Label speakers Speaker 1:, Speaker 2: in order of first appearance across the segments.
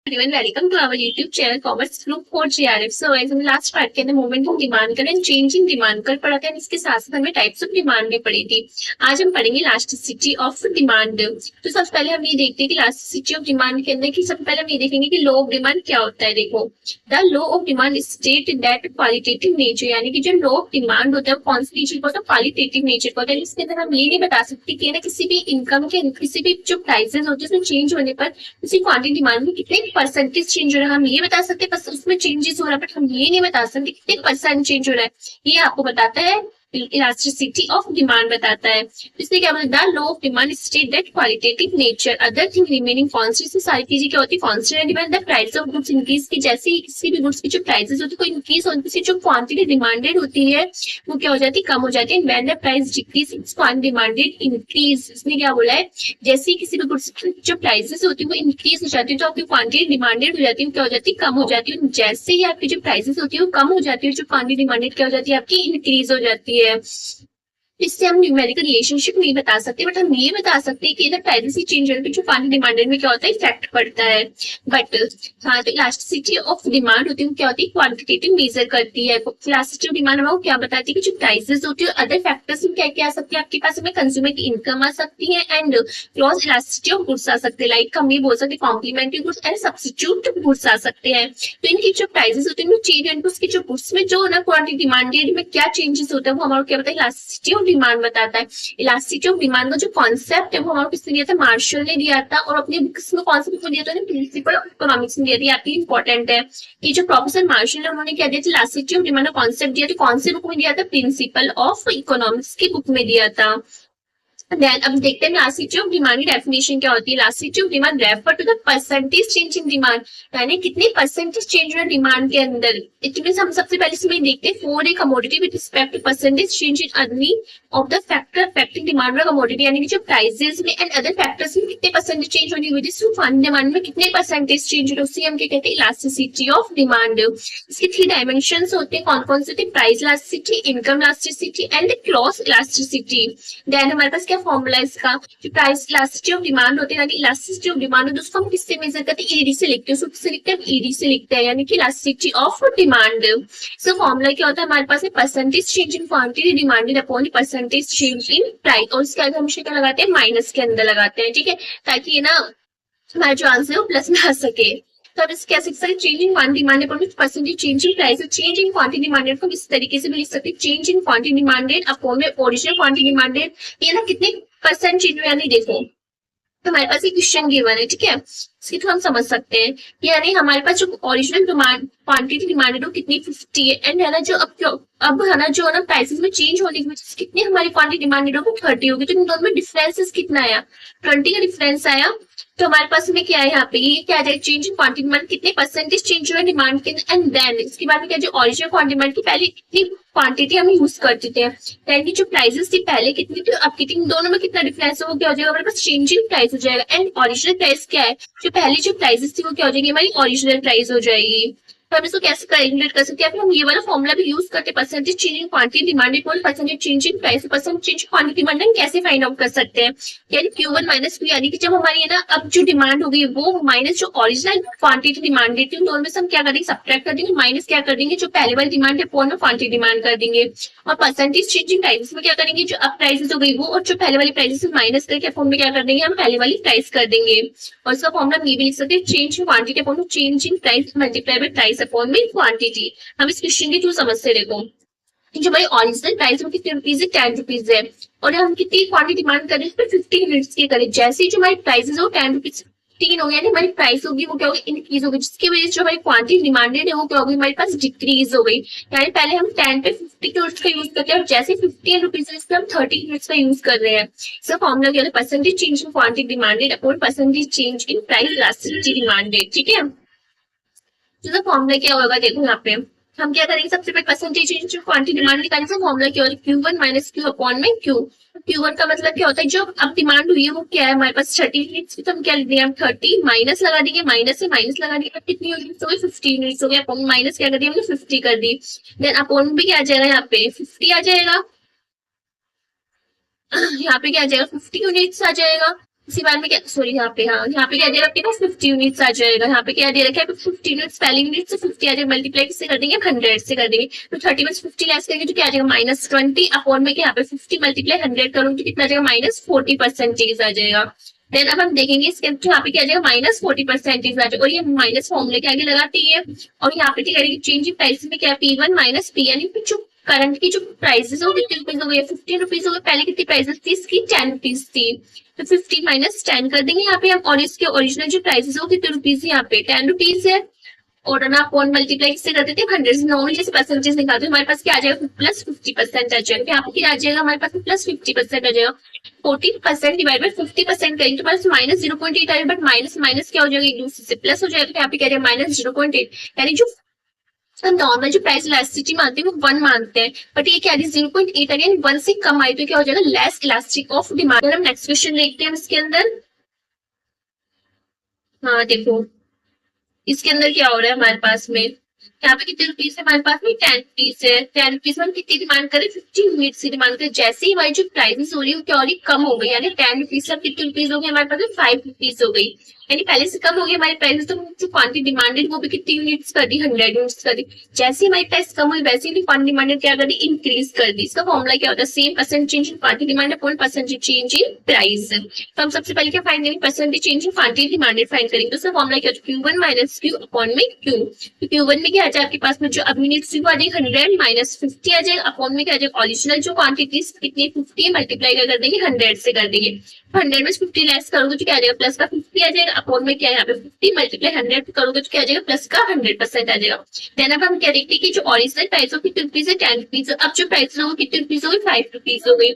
Speaker 1: everyone, welcome to our YouTube channel Commerce Group for GRF. So guys, हमने last part के अंदर moment of demand करें, changing demand कर पढ़ा था, इसके साथ साथ हमें टाइप्स ऑफ डिमांड भी पढ़ी थी। आज हम पढ़ेंगे इलास्टिसिटी ऑफ डिमांड। तो सबसे पहले हम ये देखते हैं कि इलास्टिसिटी ऑफ डिमांड के अंदर, कि सबसे पहले हम ये देखेंगे कि लॉ ऑफ डिमांड क्या होता है। देखो, the law of demand state that qualitative nature, यानी कि जो लॉ ऑफ डिमांड होता है कौन सी नेचर का होता है, क्वालिटेटिव नेचर का होता है। इसके अंदर हम ये नहीं बता सकते कि ना किसी भी इनकम के, किसी भी जो प्राइसेस होते हैं उसमें चेंज होने पर उसी क्वांटिटी डिमांड में कितने परसेंटेज चेंज हो रहा है हम ये बता सकते हैं, बस उसमें चेंजेस हो रहा है, बट हम ये नहीं बता सकते कितने परसेंट चेंज हो रहा है। ये आपको बताता है इलास्टिसिटी ऑफ डिमांड बताता है। इसलिए क्या बोलते हैं, the law of demand state that qualitative nature other thing remaining constant. से सारी चीजें क्या होती है, constant demand the price of goods increase, की जैसे किसी भी गुड्स की जो प्राइसेस होती है कोई इंक्रीज होने से जो क्वांटिटी डिमांडेड होती है वो क्या हो जाती है, कम हो जाती है। When the price decrease its quantity demanded increase. इसने क्या बोला है, जैसे किसी भी गुड्स की जो प्राइसेस होती है वो इंक्रीज हो जाती है तो आपकी क्वांटिटी डिमांडेड हो जाती है, क्या हो जाती है, कम हो जाती है। जैसे ही आपकी जो प्राइसेस होती है वो कम हो जाती है, जो क्वांटिटी डिमांडेड क्या हो जाती है, आपकी इंक्रीज हो जाती है। इससे हम न्यूमेरिकल रिलेशनशिप नहीं बता सकते, बट हम ये बता सकते हैं कि इधर प्राइस चेंज होने पर जो क्वांटिटी डिमांडेड में क्या होता है, इफेक्ट पड़ता है। बट हाँ, तो इलास्टिसिटी ऑफ डिमांड होती है क्या होती है, क्वांटिटेटिव मेजर करती है। इलास्टिसिटी ऑफ डिमांड हमें क्या बताती है कि जो प्राइसेस होती है अदर फैक्टर्स में क्या क्या आ सकती है आपके पास, हमें कंज्यूमर की इनकम आ सकती है and cross elasticity of goods आ सकते हैं। लाइक हम ये बोल सकते हैं complementary goods and substitute goods आ सकते हैं। तो इनकी जो प्राइसेस होती है चेंज होने पर उसकी जो गुड्स में जो ना क्वांटिटी डिमांडेड में क्या चेंजेस होता है वो हमारा क्या बताता है, इलास्टिसिटी ऑफ डिमांड बताता है। इलास्टिसिटी ऑफ डिमांड का जो कॉन्सेप्ट है वो हमारे किसने दिया था, मार्शल ने दिया था, और अपने बुक्स में कौन सा बुक में दिया था, प्रिंसिपल ऑफ इकोनॉमिक्स में दिया था। आपके इंपॉर्टेंट है कि जो प्रोफेसर मार्शल है उन्होंने क्या दिया था, इलास्टिसिटी ऑफ डिमांड का कॉन्सेप्ट दिया था। कौन से बुक में दिया था, प्रिंसिपल ऑफ इकोनॉमिक्स की बुक में दिया था। Then अब देखते हैं इलास्टिसिटी ऑफ डिमांड की डेफिनेशन क्या होती है। Elasticity of demand refer to the percentage change in demand, यानी कितने परसेंटेज चेंज हो रहा है डिमांड के अंदर। इट मींस हम सबसे पहले इसमें देखते हैं for a commodity with respect to percentage change in earning of the factor affecting demand of commodity, यानी कि जो प्राइसेस में एंड अदर फैक्टर्स में कितने परसेंटेज चेंज होने की वजह से फंड डिमांड में कितने परसेंटेज चेंज हो रहे हैं, उसी हम क्या कहते हैं, इलास्टिसिटी ऑफ डिमांड। इसके 3 डायमेंशंस होते हैं, कौन कौन से होते हैं, price elasticity, income elasticity and cross elasticity. Then हमारे पास क्या फॉर्मूला इसका, जो प्राइस इलास्टिसिटी ऑफ डिमांड होती है, यानी इलास्टिसिटी ऑफ डिमांड होती है उसको हम किससे मेजर करते हैं, ईडी से लिखते हैं। किससे लिखते हैं, ईडी से लिखते हैं, यानी कि elasticity of demand. So formula क्या होता है हमारे पास, percentage change in quantity demanded upon percentage change in price, और इसके आगे हमेशा क्या लगाते हैं, माइनस के अंदर लगाते हैं, ठीक है, ताकि ये ना हमारा जो आंसर है वो प्लस में आ सके। तो अब इसके कैसे changing quantity demanded upon percentage changing price, change in quantity demanded को इस तरीके से भी लिख सकते हैं, change in quantity demanded upon original quantity demanded. ये ना कितने परसेंट चेंज हुआ, यानी देखो तो हमारे पास एक क्वेश्चन गिवन है, ठीक है, इसकी तो हम समझ सकते हैं, यानी हमारे पास जो ओरिजिनल डिमांड क्वांटिटी डिमांडेड हो कितनी 50 है, एंड है ना जो अब है ना जो ना प्राइसेस में चेंज होने की वजह से कितनी हमारी क्वांटिटी डिमांडेड होगी 30 होगी। तो इन दोनों में डिफरेंसेस कितना आया, 20 का डिफरेंस आया। तो हमारे पास में क्या है यहाँ पे, ये क्या आ जाएगा, चेंज इन क्वांटिटी डिमांड कितने परसेंटेज चेंज हुआ डिमांड के, एंड देन इसके बाद में क्या जो ओरिजिनल क्वांटिटी डिमांड की पहले कितनी क्वांटिटी हम यूज करते थे, देन की जो प्राइसेस थी पहले कितनी थी अब कितनी, दोनों में कितना डिफरेंस है वो क्या हो जाएगा, हमारे पास चेंजिंग प्राइस हो जाएगा। एंड ओरिजिनल प्राइस क्या है, जो पहले जो प्राइसेस थी वो क्या हो जाएगी, हमारी ओरिजिनल प्राइस हो जाएगी। तो हम इसको कैसे कैलकुलेट कर सकते हैं, हम ये वाला फॉर्मूला भी यूज करते हैं, percentage change in quantity demanded equal percentage change in price, percentage change quantity demand कैसे फाइंड आउट कर सकते हैं, यानी Q1 माइनस Q, यानी कि जब हमारी है ना अब जो डिमांड होगी वो माइनस जो ओरिजिनल क्वांटिटी डिमांडेड थी उन दोनों में से हम क्या करेंगे, सब्ट्रैक्ट कर देंगे, माइनस क्या कर देंगे, जो पहले वाली डिमांड है अपॉन में क्वांटिटी डिमांड कर देंगे। और परसेंटेज चेंज इन प्राइसेस में क्या करेंगे, जो अब प्राइसेस हो गई वो और जो पहले वाली प्राइसेस माइनस करके अपॉन में क्या कर देंगे, हम पहले वाली प्राइस कर देंगे। और इसका फॉर्मूला ये भी लिख सकते हैं, change in quantity upon change in price multiply by price upon में क्वांटिटी। हम इस क्वेश्चन के थ्रू समझते देखो, जो भाई ओरिजिनल प्राइस वो कितने रुपीज है, 10 रुपीज है, और हम कितनी क्वांटिटी डिमांड कर रहे हैं 15 यूनिट्स की करें, जैसे ही जो हमारी प्राइसेस हो 10 रुपीज 3 हो गया, यानी हमारी प्राइस होगी वो क्या होगी, इंक्रीज होगी, जिसकी वजह से जो हमारी क्वांटिटी डिमांडेड है वो क्या होगी, हमारे पास डिक्रीज हो गई। यानी पहले हम 10 पे 50 यूनिट्स का यूज करते हैं और जैसे 15 रुपीज इस पे हम 30 यूनिट्स का यूज कर रहे हैं। इसका फॉर्मूला क्या है, percentage change in quantity demanded upon percentage change in price elasticity demanded, ठीक है। तो फॉर्मूला क्या होगा, देखो यहाँ पे हम क्या करेंगे, सबसे पहले percentage change in quantity demand निकालने से फॉर्मूला क्या होगा, Q1 माइनस Q अपॉन में Q। Q1 का मतलब क्या होता है, जो अब डिमांड हुई है वो क्या है हमारे पास 30 यूनिट्स की, तो हम क्या लिख देंगे, हम 30 माइनस लगा देंगे, माइनस से माइनस लगा देंगे, कितनी यूनिट्स हो गई 15 यूनिट्स हो गई, अपॉन माइनस क्या कर दिया हमने 50 कर दी, देन अपॉन भी क्या आ जाएगा, यहाँ पे 50 आ जाएगा, यहाँ पे क्या आ जाएगा 50 यूनिट्स आ जाएगा, इसी बार में क्या, सॉरी यहाँ पे, हाँ यहाँ पे क्या दे रखा है 50 यूनिट्स आ जाएगा। यहाँ पे क्या दे रखा है 50 यूनिट्स, पहले यूनिट से 50 आ जाएगा, मल्टीप्लाई किससे कर देंगे 100 से कर देंगे। तो 30 में 50 लेस करेंगे तो क्या आ जाएगा -20 अपॉन में यहाँ पे 50 मल्टीप्लाई 100 करूंगी तो कितना आ जाएगा -40% आ जाएगा। देन अब हम देखेंगे इसके यहाँ पे क्या आ जाएगा -40% आ जाएगा, और ये माइनस फॉर्मूले के आगे लगाती है। और यहाँ पे क्या करेगी चेंज इन प्राइस में क्या P1 माइनस P यानी जो करंट की जो प्राइसेस हो कितने रुपीज हो गए 15 रुपीज हो गए। पहले कितनी प्राइसेस थी इसकी 10 रुपीज थी, तो 50 माइनस 10 कर देंगे यहाँ पे हम। और इसके ओरिजिनल जो प्राइसेस हो कितने रुपीज है, यहाँ पे 10 रुपीज है। और ना अपॉन मल्टीप्लाई किससे कर देते हैं 100 से। नॉर्मली जैसे परसेंटेज निकालते हैं हमारे पास क्या आ जाएगा +50% आ जाएगा। यहाँ पे क्या आ जाएगा हमारे पास +50% आ जाएगा। 40% डिवाइड बाय 50% करेंगे तो हमारे पास -0.8 आएगा, बट माइनस माइनस क्या हो जाएगा एक दूसरे से प्लस हो जाएगा। तो यहाँ पे क्या जाएगा -0.8, यानी जो हम नॉर्मल जो प्राइस इलास्टिसिटी मानते हैं वो 1 मानते हैं, बट ये क्या है 0.8 यानी 1 से कम आई तो क्या हो जाएगा लेस इलास्टिक ऑफ डिमांड। हम नेक्स्ट क्वेश्चन देखते हैं इसके अंदर। हाँ देखो इसके अंदर क्या हो रहा है हमारे पास में, यहाँ पे कितने रुपीज है हमारे पास में 10 रुपीज है। 10 रुपीज में हम कितनी डिमांड करें 50 यूनिट्स की डिमांड करें। जैसे ही हमारी जो प्राइसेस हो रही है वो क्या हो रही कम हो गई, यानी 10 रुपीज से कितने रुपीज हो गए हमारे पास में 5 रुपीज हो गई, यानी पहले से कम हो गई हमारी प्राइसेस। तो जो क्वांटिटी डिमांडेड वो भी कितनी यूनिट्स कर दी 100 यूनिट्स कर दी। जैसे हमारी प्राइस कम हुई वैसे ही क्वांटिटी डिमांडेड क्या कर दी इंक्रीज कर दी। इसका फॉर्मूला क्या होता है same percent change in quantity demand upon percentage change in price. तो हम सबसे पहले क्या फाइंड करेंगे percentage change in quantity demanded find करेंगे। तो उसका फॉर्मूला क्या होता है Q1 माइनस Q अपॉन में Q। तो Q1 में क्या आ जाए आपके पास में जो अब यूनिट्स आ जाएगी 100 माइनस 50 आ जाएगा अपॉन में क्या आ जाएगा ओरिजिनल जो क्वांटिटी कितनी 50 मल्टीप्लाई कर देंगे 100 से कर देंगे। 100 में 50 लेस करोगे तो क्या आ जाएगा प्लस का 50 आ जाएगा अपॉन में क्या है यहाँ पे 50 मल्टीप्लाई 100 करोगे तो क्या आ जाएगा प्लस का 100% आ जाएगा। देन अब हम क्या देखते हैं कि जो ओरिजिनल प्राइस हो कितने रुपीज है 10 रुपीज, अब जो प्राइस हो कितने रुपीज हो गई 5 रुपीज हो गई।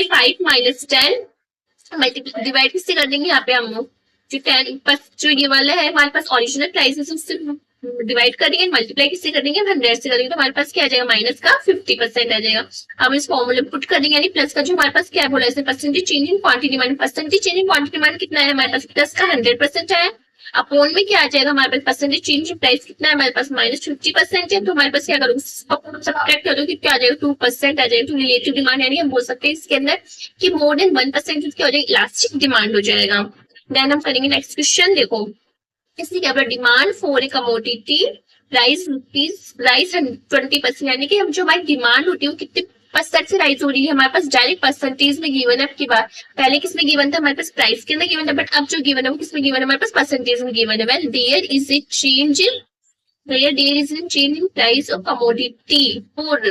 Speaker 1: 5 माइनस 10 मल्टीप्लाई डिवाइड किससे कर देंगे यहाँ पे हम जो 10 बस जो ये वाला है हमारे पास ओरिजिनल प्राइस है उससे डिवाइड करेंगे मल्टीप्लाई किससे कर देंगे 100 से करेंगे तो हमारे पास क्या आ जाएगा माइनस का 50% आ जाएगा। अब इस फॉर्मूले पुट कर देंगे यानी प्लस का जो हमारे पास क्या बोला है percentage change in quantity demand, percentage change in quantity demand कितना है हमारे पास प्लस का 100% है। अपॉन में क्या आ जाएगा हमारे पास परसेंटेज चेंज इन प्राइस कितना है हमारे पास -50% है। तो हमारे पास क्या करोगे सब्ट्रैक्ट कर दो कि क्या आ जाएगा 2% आ जाएगा। तो रिलेटिव डिमांड यानी हम बोल सकते हैं इसके अंदर कि मोर देन 1% क्या हो जाएगा इलास्टिक डिमांड हो जाएगा। देन हम करेंगे नेक्स्ट क्वेश्चन। देखो इसलिए क्या demand for a commodity rice 20% यानी कि हम जो हमारी डिमांड होती है वो कितने परसेंट से राइज हो रही है हमारे पास डायरेक्ट परसेंटेज में गिवन है। आपकी बात पहले किसमें गिवन था हमारे पास प्राइस के अंदर गिवन है, बट अब जो गिवन है वो किसमें गिवन है हमारे पास परसेंटेज में गिवन है। Well there is a change in price of commodity for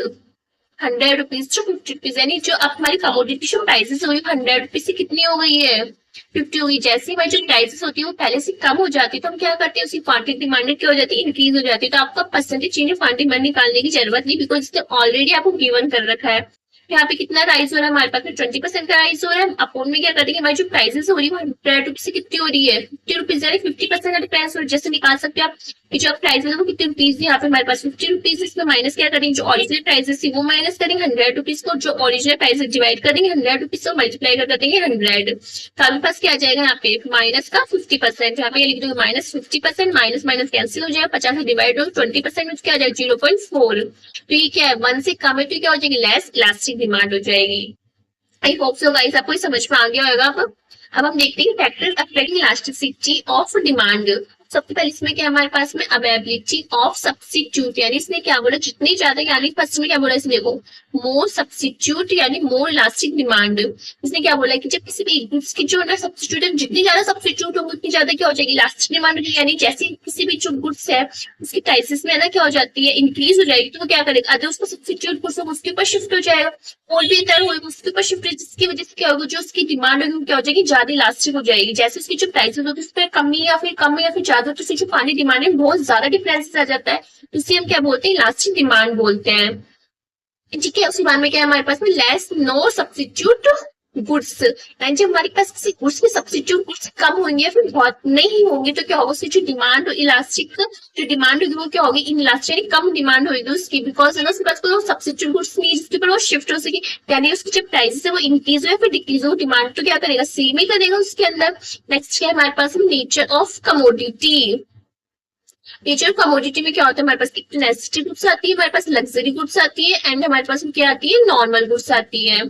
Speaker 1: 100 rupees to 50 rupees, यानी जो अब हमारी कमोडिटी जो प्राइसेस हुई 100 रुपीज से कितनी हो गई है 50 हुई। जैसे हमारी जो प्राइसेस होती है वो पहले से कम हो जाती है तो हम क्या करते हैं उसकी क्वांटिटी डिमांडेड क्या हो जाती है इंक्रीज हो जाती है। तो आपको परसेंटेज चेंज क्वांटिटी डिमांड निकालने की जरूरत नहीं बिकॉज इसने ऑलरेडी आपको गिवन कर रखा है। यहाँ पे कितना राइज हो रहा है हमारे पास में 20% का राइज हो रहा है। अपोन में क्या कर देंगे हमारी जो प्राइसेस हो रही है 100 रुपीज से कितनी हो रही है 50 रुपीज, यानी 50% का डिफरेंस हो। जैसे निकाल सकते हैं आप कि जो प्राइसेस है वो कितने रुपीज यहाँ पे हमारे पास 50 रुपीज, इसमें माइनस क्या करेंगे जो ओरिजिनल प्राइसेस थी वो माइनस करेंगे 100 रुपीज को, जो ओरिजिनल प्राइसेस डिवाइड कर देंगे 100 रुपीज को मल्टीप्लाई कर देंगे 100। तो हमारे पास क्या आ जाएगा यहाँ पे माइनस का 50%, यहाँ पे लिख दोगे -50%, माइनस माइनस कैंसिल हो जाएगा 50 से डिवाइड हो 20% क्या आ जाएगा 0.4। तो ये क्या है 1 से कम है तो क्या हो जाएगी लेस इलास्टिक डिमांड हो जाएगी। आई होप सो गाइस आपको समझ में आ गया होगा। अब हम देखते हैं factors affecting elasticity of demand. सबसे पहले इसमें क्या हमारे पास में अवेलेबिलिटी ऑफ सब्स्टिट्यूट, यानी इसने क्या बोला जितनी ज्यादा, यानी फर्स्ट में क्या बोला इसने देखो मोर सब्स्टिट्यूट यानी मोर इलास्टिक डिमांड। इसने क्या बोला कि जब किसी भी गुड्स की जो है ना सब्स्टिट्यूट जितनी ज्यादा सब्स्टिट्यूट होगी उतनी ज्यादा क्या हो जाएगी इलास्टिक डिमांड होगी। यानी जैसे किसी भी जो गुड्स है उसकी प्राइसेस में ना क्या हो जाती है इंक्रीज हो जाएगी तो क्या करेगा अगर उसको सब्स्टिट्यूट गुड्स उसके ऊपर शिफ्ट हो जाएगा और भी तरह होगी उसके ऊपर शिफ्ट, जिसकी वजह से क्या होगा जो उसकी डिमांड होगी क्या हो जाएगी ज्यादा इलास्टिक हो जाएगी। जैसे उसकी जो प्राइसेस होगी उस पर कमी या फिर कम या फिर ज्यादा तो जो पानी डिमांड है बहुत ज्यादा डिफरेंस आ जाता है तो इसे हम क्या बोलते हैं इलास्टिक डिमांड बोलते हैं। ठीक है उसी बार में क्या है हमारे पास में लेस नो सब्स्टिट्यूट गुड्स, यानी जब हमारे पास किसी गुड्स में सब्स्टिट्यूट गुड्स कम होंगे या फिर बहुत नहीं होंगे तो क्या होगा उसकी जो डिमांड इलास्टिक जो डिमांड होगी वो क्या होगी इन इलास्टिक यानी कम डिमांड होगी उसकी, बिकॉज है ना उसके पास कोई सब्स्टिट्यूट गुड्स नहीं जिसके ऊपर वो शिफ्ट हो सके, यानी उसकी जो प्राइसेस है वो इंक्रीज हो या फिर डिक्रीज हो डिमांड तो क्या करेगा सेम ही करेगा उसके अंदर। नेक्स्ट क्या है हमारे पास nature of commodity. Nature commodity में क्या होता है हमारे पास एक नेसेसिटी गुड्स आती है, हमारे पास लग्जरी गुड्स आती है एंड हमारे पास क्या आती है नॉर्मल गुड्स आती है।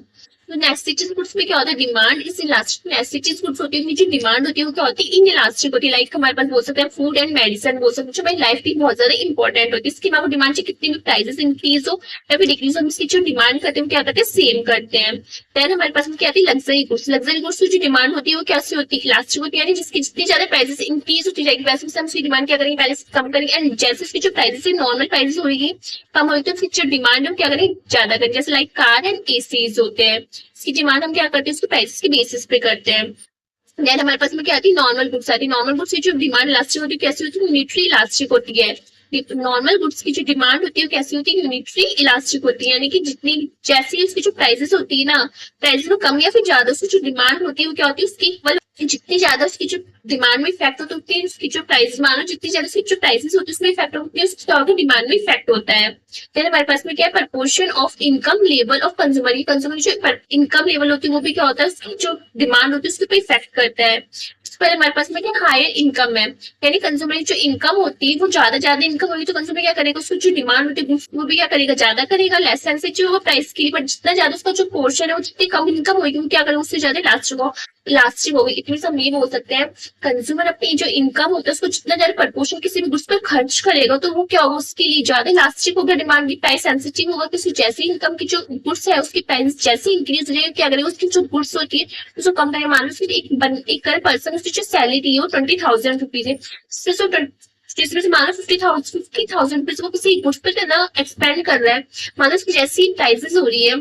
Speaker 1: तो नेसेसिटीज गुड्स में क्या होता है, demand is elastic. Necessities goods होती है, जो डिमांड होती है वो क्या होती है, इन इलास्टिक होती है। लाइक हमारे पास बोल सकते हैं फूड एंड मेडिसिन बोल सकते हैं, जो हमारी लाइफ की बहुत ज्यादा इंपॉर्टेंट होती है। इसकी हमारे डिमांड से कितनी भी प्राइसेस इंक्रीज हो या फिर डिक्रीज हो, इसकी जो डिमांड करते हैं क्या करते हैं, सेम करते हैं। देन हमारे पास क्या आती है, लग्जरी गुड्स। लग्जरी गुड्स की जो डिमांड होती है वो कैसी होती है, इलास्टिक होती है, यानी जिसकी जितनी ज्यादा प्राइसेस इंक्रीज होती जाएगी वैसे हम उसकी डिमांड क्या करेंगे, पहले से कम करेंगे। एंड जैसे इसकी जो प्राइसेस है नॉर्मल प्राइसेस होगी कम होगी तो उसकी जो डिमांड है क्या करेंगे, ज्यादा करेंगे। जैसे लाइक कार एंड एसीज होते हैं, इसकी डिमांड हम क्या करते हैं, उसकी प्राइसेस के बेसिस पे करते हैं। देन हमारे पास में क्या आती है, नॉर्मल गुड्स आती है। नॉर्मल गुड्स की जो डिमांड इलास्टिक होती है कैसी होती है, यूनिटरी इलास्टिक होती है। नॉर्मल गुड्स की जो डिमांड होती है वो कैसी होती है, यूनिटरी इलास्टिक होती है, यानी कि जितनी जैसी उसकी जो प्राइसेस होती है ना, प्राइसेस में कम या फिर ज्यादा उसकी जो डिमांड होती है वो क्या होती है, उसकी इक्वल। जितनी ज्यादा उसकी जो डिमांड में इफेक्ट होती है उसकी जो प्राइस, मानो जितनी ज्यादा उसकी जो प्राइसेस होती है उसमें इफेक्ट होती है, उसकी क्या होती है, डिमांड में इफेक्ट होता है। फिर हमारे पास में क्या है, proportion of income level of consumer. ये कंज्यूमर जो इनकम लेवल होती है वो भी क्या होता है, उसकी जो डिमांड होती है उसके ऊपर इफेक्ट करता है। पर हमारे पास में क्या हायर इनकम है, यानी कंज्यूमर की जो इनकम होती है वो ज्यादा इनकम होगी तो कंज्यूमर क्या करेगा, उसकी जो डिमांड होती है वो भी क्या करेगा, ज्यादा करेगा। लेस सेंसिटिव होगा प्राइस के लिए, पर जितना ज्यादा उसका जो पोर्शन है वो जितनी कम इनकम होगी वो क्या करेगा, उससे ज्यादा इलास्टिक होगी। इतनी सब ये बोल सकते हैं, कंज्यूमर अपनी जो इनकम होता है उसको जितना ज्यादा प्रपोर्शन किसी भी गुड्स पर खर्च करेगा तो वो क्या होगा, उसके लिए ज्यादा इलास्टिक होगा, डिमांड भी प्राइस सेंसिटिव होगा। तो जैसे इनकम की जो गुड्स है उसकी प्राइस जैसे इंक्रीज रहेगा क्या करेगा, उसकी जो गुड्स होती है उसको कम करेगा। मान लो एक पर्सन उसकी जो सैलरी है वो 20,000 रुपीज है, जिसमें से मानो 50,000 रुपीज वो किसी गुड्स पे ना एक्सपेंड कर रहा है, मानो उसकी जैसी प्राइसेस हो रही है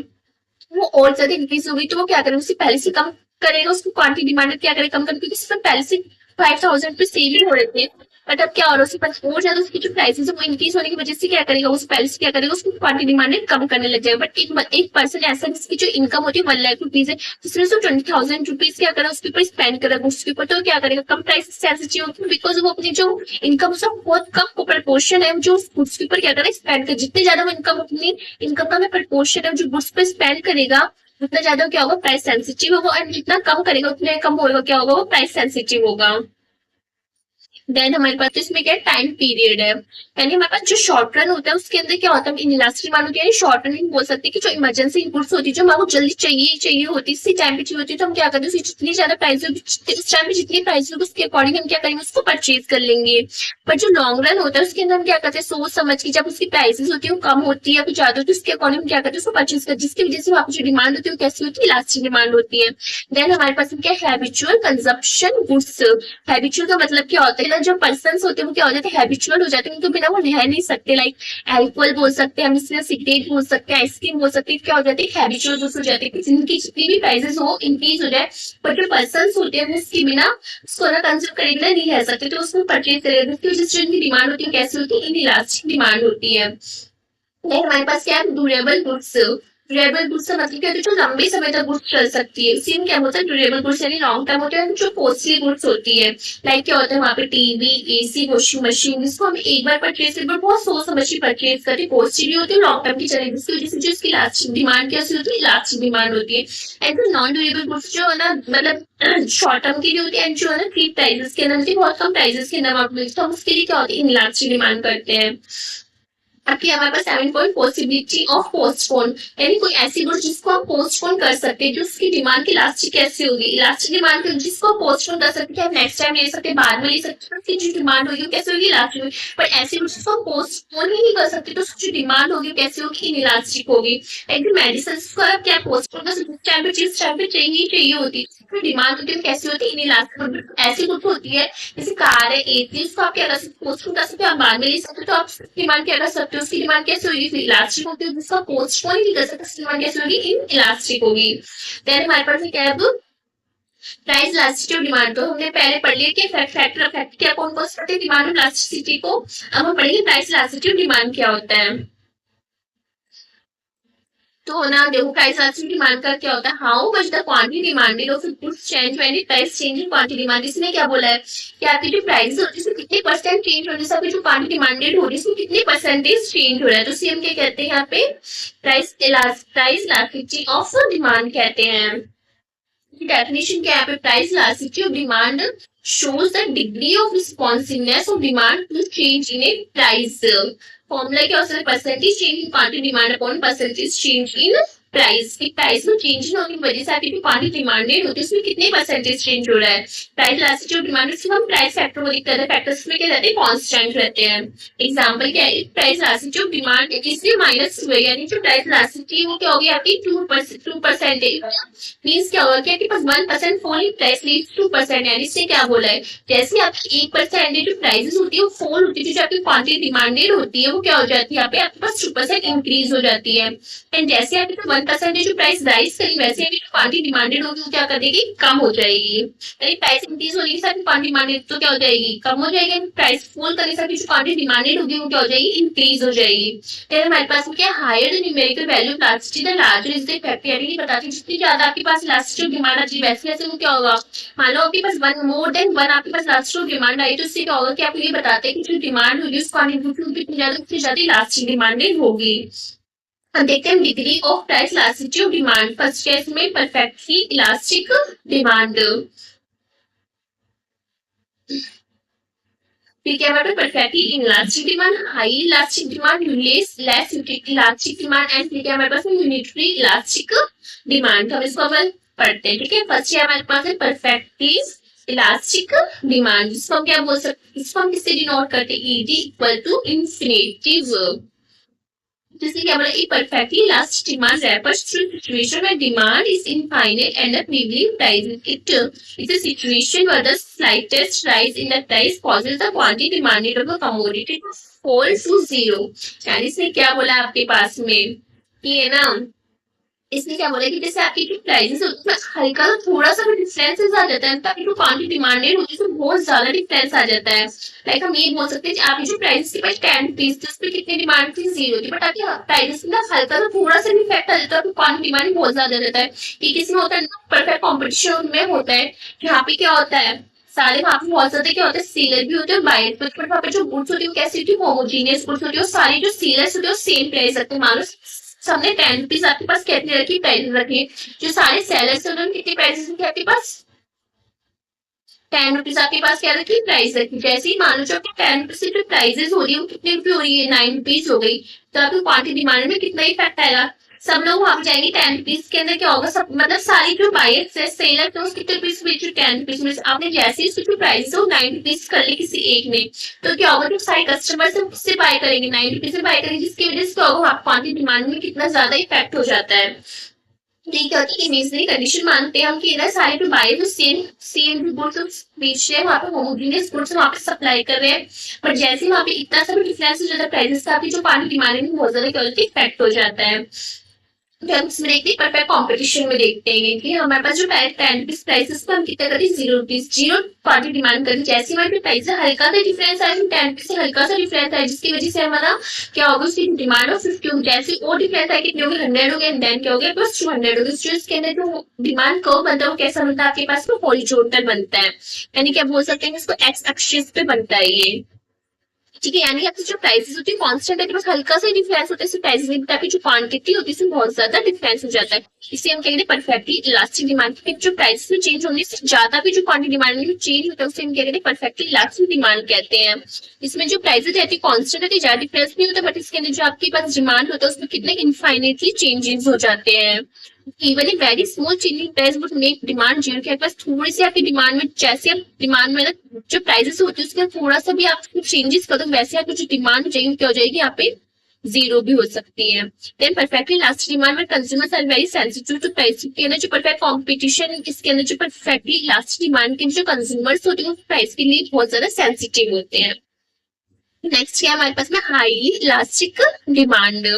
Speaker 1: वो और ज्यादा इंक्रीज होगी तो वो क्या करेगा, उससे पहले से कम करेगा, उसको क्वांटिटी डिमांड क्या करेगा, कम करेगा, क्योंकि उसमें पहले से 5,000 रुपीज सेल हो रहे थे। बट अब क्या हो रहा है, उसके पास और ज्यादा उसकी जो प्राइसेस है वो इंक्रीज होने की वजह से क्या करेगा, उस पहले से क्या करेगा, उसको क्वांटिटी डिमांड कम करने लग जाएगा। बट एक पर्सन ऐसा जिसकी जो इनकम होती है 1,00,000 रुपीज है, जिसमें से 20,000 रुपीज क्या करेगा, उसके ऊपर स्पेंड करेगा उसके ऊपर, तो क्या करेगा, कम प्राइस सेंसिटिव होगी बिकॉज वो अपनी जो इनकम उसका बहुत कम प्रपोर्शन है जो उसके ऊपर क्या करेगा, स्पेंड कर। जितने ज्यादा वो इनकम अपनी इनकम का प्रपोर्शन है जो गुड्स पे स्पेंड करेगा उतना ज्यादा क्या होगा, प्राइस सेंसिटिव होगा। एंड जितना कम करेगा उतना कम होगा क्या होगा, वो प्राइस सेंसिटिव होगा। देन हमारे पास इसमें क्या टाइम पीरियड है, यानी हमारे पास जो शॉर्ट रन होता है उसके अंदर क्या होता है, इनइलास्टिक डिमांड होती है। शॉर्ट रन बोल सकते हैं कि जो इमरजेंसी गुड्स होती है जो हमारे जल्दी चाहिए होती है, इसी टाइम पे चाहिए होती है, तो हम क्या करते हैं, जितनी ज्यादा प्राइस होगी उस टाइम पे जितनी प्राइस होगी उसके अकॉर्डिंग हम क्या करेंगे, उसको परचेज कर लेंगे। पर जो लॉन्ग रन होता है उसके अंदर हम क्या करते हैं, सोच समझ के, जब उसकी प्राइसेस होती है वो कम होती है कुछ ज्यादा होती है उसके अकॉर्डिंग हम क्या करते हैं, उसको परचेज कर, जिसकी वजह से वहां पर जो डिमांड होती है वो कैसी होती है, इलास्टिक डिमांड होती है। देन हमारे पास क्या हैबिचुअल कंजप्शन गुड्स। हैबिचुअल का मतलब क्या होता है, जो पर्सन होते हैं वो क्या हो जाते हैं, हैबिचुअल हो जाते हैं, उनको बिना वो रह नहीं सकते। लाइक अल्कोहल बोल सकते हैं हम, इसमें सिगरेट बोल सकते हैं, आइसक्रीम बोल सकते हैं, क्या हो जाते हैं, हैबिचुअल गुड्स हो जाते हैं। जिनकी जितनी भी प्राइसेस हो इंक्रीज हो जाए पर जो पर्सन होते हैं इसके बिना उसको ना कंज्यूम करेंगे नहीं रह सकते, तो उसको परचेज करेंगे, उसकी वजह से जिनकी डिमांड होती है कैसी होती है, इनइलास्टिक डिमांड होती है। हमारे पास क्या है, ड्यूरेबल गुड्स। ड्यूरेबल गुड्स का मतलब क्या है, जो लंबे समय तक गुड्स चल सकती है, सेम क्या होता है, ड्यूरेबल गुड्स यानी लॉन्ग टर्म होते हैं। जो कॉस्टली गुड्स होती है लाइक क्या होता है, वहाँ पे टीवी, एसी, वॉशिंग मशीन, जिसको हम एक बार परचेज करते हैं बहुत सोच समझ के परचेज करते हैं, कॉस्टली भी होती है, लॉन्ग टर्म की चलेगी, जिसकी वजह से जो इसकी लास्टिक डिमांड कैसी होती है, लास्टिक डिमांड होती है। एंड नॉन ड्यूरेबल गुड्स जो है ना, मतलब शॉर्ट टर्म के लिए होती है, एंड जो है ना चीप प्राइसेस के अंदर, बहुत कम प्राइसेस के अंदर मिलती है, हम उसके लिए क्या होती है, इनइलास्टिक डिमांड करते हैं। आपके हमारे पास 7 पॉइंट पॉसिबिलिटी ऑफ पोस्टपोन, यानी कोई ऐसी गुड्स जिसको हम पोस्टपोन कर सकते हैं, जो उसकी डिमांड की इलास्टिक कैसे होगी, इलास्टिक डिमांड जिसको पोस्टपोन कर सकते हैं, नेक्स्ट टाइम ले सकते हैं, बाद में ले सकते हैं, उसकी जो डिमांड होगी कैसे होगी, इलास्टिक होगी। पर ऐसी गुड्स जिसको पोस्टपोन ही नहीं कर सकते तो उसकी जो डिमांड होगी कैसे होगी, इनइलास्टिक होगी। एक मेडिसिन को आप क्या पोस्टपोन कर सकते, टाइम पे चाहिए होती है, डिमांड होती है कैसी होती है, इनइलास्टिक। ऐसी गुड्स होती है जैसे कार है, एसी, उसको आप क्या कर सकते, पोस्टपोन कर सकते हो, आप बाद में ले सकते हो, तो आप डिमांड क्या कर सकते हो, उसकी डिमांड कैसे होगी, इलास्टिक होती है। जिसका पोस्टपोन ही नहीं कर सकता उसकी डिमांड कैसे होगी, इन इलास्टिक होगी। देन हमारे पास क्या है, अब प्राइस इलास्टिसिटी ऑफ डिमांड। तो हमने पहले पढ़ लिया कि फैक्टर अफेक्ट क्या कौन कौन से डिमांड इलास्टिसिटी को। अब हम पढ़ेंगे प्राइस इलास्टिसिटी ऑफ डिमांड क्या होता है। तो ना देखो, प्राइस इलास्टिसिटी डिमांड का क्या होता है, how much the quantity demanded of goods change when the price change in quantity demand. इसमें क्या बोला है कि आपकी जो प्राइस होती है उसमें कितने परसेंट चेंज हो रही है, आपकी जो क्वांटिटी डिमांडेड हो रही है उसमें कितने परसेंटेज चेंज हो रहा है, तो इसे हम क्या कहते हैं, यहाँ पे प्राइस इलास्टिसिटी ऑफ डिमांड कहते हैं। डेफिनेशन क्या है, यहाँ पे price elasticity of demand shows the degree of responsiveness of demand to change in a price. Formula क्या होता है, percentage change in quantity demand upon percentage change in price की प्राइस में चेंज होने की वजह से आपकी जो क्वांटिटी डिमांडेड होती है उसमें कितने परसेंटेज चेंज हो रहा है। प्राइस इलास्टिसिटी ऑफ डिमांड उसको हम प्राइस फैक्टर को दिखते हैं, फैक्टर्स में क्या रहते हैं कांस्टेंट रहते हैं। एग्जांपल क्या है, प्राइस इलास्टिसिटी ऑफ डिमांड इसलिए माइनस हुए, यानी जो प्राइस इलास्टिसिटी वो क्या होगी आपकी 2% मींस क्या होगा कि आपके पास 1% फॉल इन प्राइस लीड्स 2%, यानी इससे क्या बोला है जैसे आपकी 1% जो प्राइसेस होती है वो फॉल होती है, जो आपकी क्वांटिटी डिमांडेड होती है वो क्या हो जाती है यहाँ पे आपके पास 2% इंक्रीज हो जाती है। एंड जैसे आपके 1% जो प्राइस राइज करी वैसे अभी जो क्वांटिटी डिमांडेड होगी वो क्या कर देगी कम हो जाएगी, यानी प्राइस इंक्रीज होने के साथ क्वांटिटी डिमांडेड तो क्या हो जाएगी कम हो जाएगी, प्राइस फॉल करने के साथ जो क्वांटिटी डिमांडेड होगी वो क्या हो जाएगी इंक्रीज हो जाएगी। फिर हमारे पास क्या higher the numerical value of elasticity the larger is the effect, यानी बताती है जितनी ज्यादा आपके पास इलास्टिसिटी डिमांड आती है वैसे वैसे वो क्या होगा, मान लो आपके पास मोर देन वन आपके पास इलास्टिसिटी डिमांड आई तो इससे क्या होगा कि आपको ये बताते हैं कि जो डिमांड होगी उस क्वांटिटी कितनी ज्यादा उससे ज्यादा इलास्टिक डिमांडेड होगी। हम देखते हैं degree of price elasticity of demand. First case में परफेक्टली इलास्टिक डिमांड, फिर क्या बात है perfectly elastic demand, high elastic demand, less elastic demand and फिर क्या हमारे पास यूनिटरी इलास्टिक डिमांड। हम इसको अपन पढ़ते हैं, ठीक है। फर्स्ट हमारे पास है परफेक्टली इलास्टिक डिमांड, जिसको हम क्या बोल सकते हैं, इसको हम किससे डिनोट करते हैं, ईडी इक्वल टू इंफिनिटिव, जिससे क्या बोला perfectly elastic demand refers to a situation where demand is infinite and the prevailing price it's a situation where the slightest rise in the price causes the quantity demanded of a commodity to fall to zero। यानी इसने क्या बोला आपके पास में कि है ना, इसने क्या बोला कि जैसे आपकी जो प्राइसेस होती है हल्का सा थोड़ा सा भी डिफरेंसेस आ जाता है, ताकि जो क्वांटिटी डिमांडेड होती है उसमें बहुत ज्यादा डिफरेंस आ जाता है। लाइक हम ये बोल सकते हैं कि आपकी जो प्राइस के पास 10 रुपीज थी उस पर कितनी डिमांड थी 0 थी, बट आपकी प्राइसेस में हल्का सा थोड़ा सा भी इफेक्ट आ जाता है तो क्वांटिटी डिमांड बहुत ज्यादा रहता है। ये किसमें होता है ना, परफेक्ट कॉम्पिटिशन में होता है। यहाँ पे क्या होता है सारे वहां पे बहुत ज्यादा क्या होता है सेलर भी होते हैं बायर, बट वहां पे जो गुड्स होती है कैसी होती है होमोजीनियस गुड्स होती है, सारी जो सेलर्स होते हैं सेम प्राइस रखते हैं। मान लो सबने 10 रुपीज आपके पास कितने रखी प्राइसेस रखी, जो सारे सेलर्स है उन्होंने कितनी प्राइसेस रखी आपके पास 10 रुपीज आपके पास क्या रखी प्राइस रखी। जैसे ही मान लो जो आपकी 10 रुपीज से जो प्राइसेस हो रही है वो कितने रुपये हो रही है 9 रुपीज हो गई, तो आपकी क्वांटिटी डिमांड में कितना इफेक्ट आएगा, सब लोग वहां जाएंगे 10 रुपीज के अंदर क्या होगा, सब मतलब सारी जो बायर्स है सेलर तो कितने रुपीज बेच रहे 10 रुपीज में, आपने जैसे ही जो प्राइस है वो 9 रुपीज कर ली किसी एक ने, तो क्या होगा जो सारे कस्टमर्स है उससे बाय करेंगे 9 रुपीज से बाय करेंगे, जिसकी वजह से क्या होगा क्वांटिटी डिमांड में कितना ज्यादा इफेक्ट हो जाता है। ठीक है, इमेजिनरी कंडीशन मानते हैं हम कि ना सारे जो बायर जो सेम सेम गुड्स बेच रहे हैं वहां पे होमोजेनियस गुड्स वहां पे सप्लाई कर रहे हैं, बट जैसे वहां पे इतना सा भी डिफरेंस हो जाता है प्राइसेस का, आपकी जो क्वांटिटी डिमांड में बहुत ज्यादा क्या होता है इफेक्ट हो जाता है। हम इसमें देखते हैं परफेक्ट कॉम्पिटिशन में देखते हैं कि हमारे पास जो 10 रुपीज प्राइसेस पर हम कितना करें 0 रुपीज 0 क्वांटिटी डिमांड करें, जैसे हमारे प्राइस हल्का सा डिफरेंस आया 10 रुपीज से हल्का सा डिफरेंस आया जिसकी वजह से हमारा क्या होगा उसकी डिमांड ऑफ 50 होगी, जैसे और डिफरेंस आया कितने हो गए 100 हो गए, देन क्या हो गया बस 200 हो गए। जो इसके अंदर जो डिमांड कर्व बनता है वो कैसा बनता है आपके पास में हॉरिजॉन्टल बनता है, यानी क्या बोल सकते हैं इसको एक्स एक्सिस पे बनता है ये, ठीक है। यानी आपकी जो प्राइसेस होती है कांस्टेंट है, बस हल्का सा डिफरेंस होता है प्राइसेस में, ताकि जो क्वांटिटी होती है उसमें बहुत ज्यादा डिफरेंस हो जाता है। इसे हम कहते हैं परफेक्टली इलास्टिक डिमांड, जो प्राइसेस में चेंज होने से ज्यादा भी जो क्वांटिटी डिमांड में चेंज होता है उसे हम कहते हैं परफेक्टली इलास्टिक डिमांड कहते हैं। इसमें जो प्राइसेस रहती है कांस्टेंट रहती है, ज्यादा डिफरेंस नहीं होता, बट इसके अंदर जो आपके पास डिमांड होता है उसमें कितने इनफाइनेटली चेंजेस हो जाते हैं। Even a very small changing price would make demand zero, के पास थोड़ी सी आपकी डिमांड में जैसे आप डिमांड में जो प्राइसेस होती है उसमें थोड़ा सा भी आप चेंजेस कर दो वैसे आपकी जो डिमांड हो जाएगी क्या हो जाएगी यहाँ पे जीरो भी हो सकती है। देन परफेक्टली लास्ट डिमांड में consumers are very sensitive to price, के अंदर जो परफेक्ट कॉम्पिटिशन इसके अंदर जो परफेक्टली लास्ट डिमांड के जो कंज्यूमर्स होते हैं प्राइस के लिए बहुत ज्यादा सेंसिटिव होते हैं। नेक्स्ट क्या हमारे पास में highly elastic demand.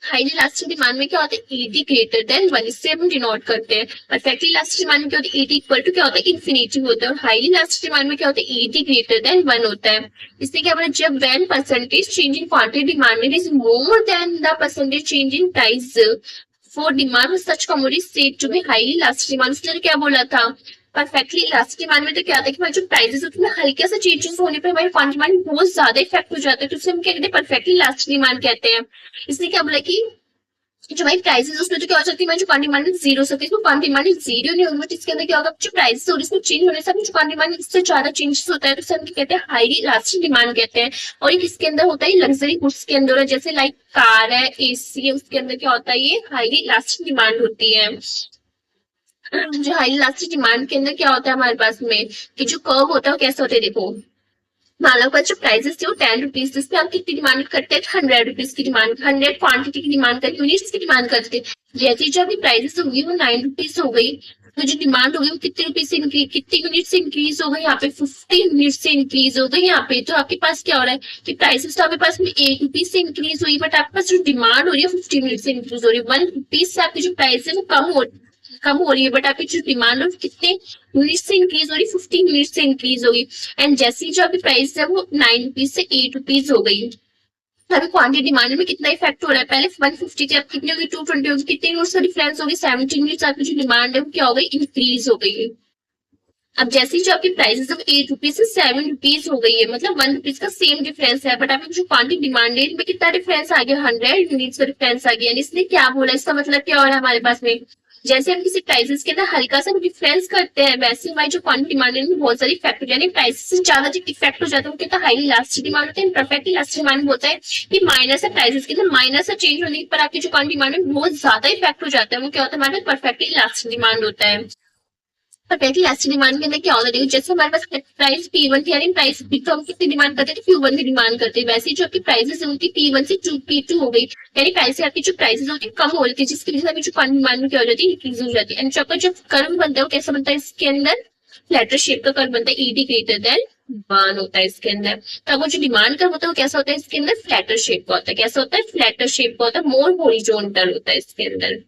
Speaker 1: Highly elastic demand में क्या होता है 80 ग्रेटर देन 1, इससे हम डिनोट करते हैं। परफेक्टली इलास्टिक डिमांड में क्या होता है 80 इक्वल टू क्या होता है इन्फिनिटी होता है, और हाईली इलास्टिक डिमांड में क्या होता है 80 ग्रेटर देन 1 होता है। इससे क्या बोला जब when percentage change in quantity demanded is more than the percentage change in price for demand of such commodity said to be highly elastic demand। उसने क्या बोला था परफेक्टली इलास्टिक डिमांड में तो क्या होता है कि हमारे जो प्राइसेस होते हैं हल्के से चेंजेस होने पर हमारी क्वांटिटी डिमांड बहुत ज्यादा इफेक्ट हो जाता है, तो उसे हम क्या कहते हैं परफेक्टली इलास्टिक डिमांड कहते हैं। इसने क्या बोला कि जो भाई प्राइसेस उसमें तो क्या हो सकती है, जो डिमांड जीरो हो सकती है, इसमें डिमांड जीरो नहीं होगी, बट इसके अंदर क्या होगा, जो प्राइस और इसमें चेंज होने से जो डिमांड इससे ज्यादा चेंजेस होता है, तो हम कहते हैं हाईली लास्टिंग डिमांड कहते हैं। और ये किसके अंदर होता है, लग्जरी गुड्स के अंदर है, जैसे लाइक कार है, एसी है, उसके अंदर क्या होता है, ये हाईली लास्टिंग डिमांड होती है। जो हाई इलास्टिक डिमांड के अंदर क्या होता है हमारे पास में, कि जो कर्व होता है वो कैसे होता है, देखो मान लो जो प्राइसेस थे वो 10 रुपीज, जिसपे हम कितनी डिमांड करते हैं, 100 रुपीज की डिमांड, 100 क्वांटिटी की डिमांड करते, यूनिट्स की डिमांड करते थे। जैसे जो अभी प्राइसेस होगी वो 9 रुपीज हो गई, तो जो डिमांड होगी वो कितने रुपीज से इंक्रीज, कितनी यूनिट से इंक्रीज हो गई, यहाँ पे 50 यूनिट से इंक्रीज हो गई। यहाँ पे तो आपके पास क्या हो रहा है कि प्राइसेस तो आपके पास में 1 रुपीज से इंक्रीज हुई, बट आपके पास जो डिमांड हो रही है 50 यूनिट से इंक्रीज हो रही है। 1 रुपीज से आपकी जो प्राइस है वो कम हो रही है, बट आपकी जो डिमांड है कितने यूनिट से इंक्रीज हो रही है, 50 यूनिट से इंक्रीज हो गई। एंड जैसी जो अभी प्राइस है वो 9 रुपीज से 8 रुपीज हो गई। अभी क्वांटिटी डिमांड में कितना इफेक्ट हो रहा है, पहले 150 थी, अब कितनी होगी, 220 होगी, कितने यूनिट्स का डिफरेंस होगी, 17 यूनिट्स। आपकी जो डिमांड है वो क्या हो गई, इंक्रीज हो गई। अब जैसे जो आपकी प्राइस है 8 रुपीज से 7 रुपीज हो गई है, मतलब 1 रुपीज का सेम डिफरेंस है, बट आपकी जो क्वांटिटी डिमांड है इनमें कितना डिफरेंस आ गया, 100 यूनिट्स का डिफरेंस आ गया। इसने क्या बोला, इसका मतलब क्या हो रहा है हमारे पास में, जैसे हम किसी प्राइसेस के अंदर हल्का सा डिफरेंस करते हैं, वैसे हमारी जो क्वांटिटी डिमांड है बहुत सारी इफेक्ट हो जाए, प्राइसेस से ज्यादा जो इफेक्ट हो जाता है वो कितना हाईली लास्टिक डिमांड होता है। परफेक्टली लास्टिक डिमांड होता है कि माइनस है, प्राइसेस के अंदर माइनस है चेंज होने पर आपकी जो क्वांटिटी डिमांड है बहुत ज्यादा इफेक्ट हो जाता है, वो क्या होता है हमारे परफेक्टली लास्टिक डिमांड होता है। परफेक्टली लास्टिक डिमांड के अंदर क्या होता है, जैसे हमारे पास प्राइस P1 थी, यानी प्राइस तो हम कितनी डिमांड करते थे, Q1 की डिमांड करते हैं, वैसे जो आपकी प्राइसेस होती P1 से P2 हो गई, यानी प्राइस आपकी जो प्राइसेस होती है कम हो रही थी, जिसकी वजह से अभी जो डिमांड में क्या हो जाती है, इंक्रीज हो जाती है। एंड जो आपका जो कर्व बनता है वो कैसा बनता है, इसके अंदर फ्लैटर शेप का कर्व बनता है, ईडी ग्रेटर देन 1 होता है इसके अंदर। तो वो जो डिमांड कर्व होता है वो कैसा होता है, इसके अंदर फ्लैटर शेप का होता है, कैसा होता है, फ्लैटर शेप का होता है, मोर हॉरिजॉन्टल होता है इसके अंदर।